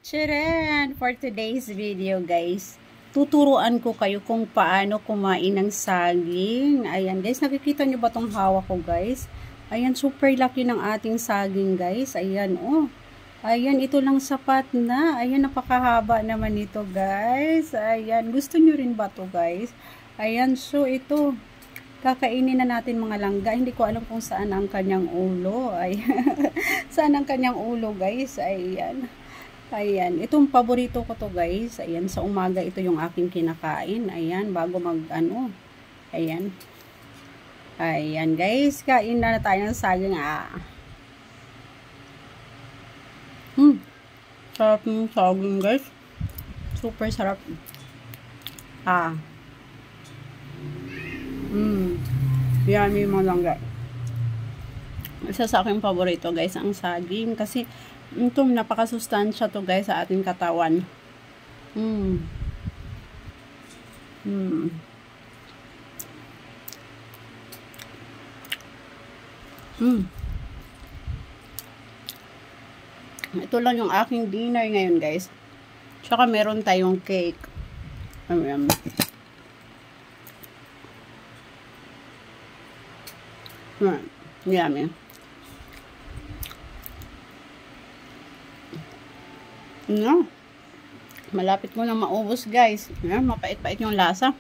Charan! For today's video guys, tuturuan ko kayo kung paano kumain ng saging. Ayan guys, nakikita nyo ba tong hawak ko guys? Ayan, super laki ng ating saging guys. Ayan, oh. Ayan, ito lang sapat na. Ayan, napakahaba naman ito guys. Ayan, gusto nyo rin ba to guys? Ayan, so ito, kakainin na natin mga langga. Hindi ko alam kung saan ang kanyang ulo. Ayan, saan ang kanyang ulo guys? Ayan. Ayan, itong paborito ko to guys. Ayan, sa umaga ito yung aking kinakain. Ayan, bago mag-ano. Ayan. Ayan guys, kain na tayo ng saging. Sarap ng saging guys. Super sarap. Yummy mo lang guys. Isa sa aking paborito guys ang saging kasi ito napakasustansya to guys sa ating katawan. Ito lang yung aking dinner ngayon guys. Tsaka meron tayong cake. Ayan. Yummy. No. Malapit mo na maubos guys. Ayan, mapait-pait yung lasa.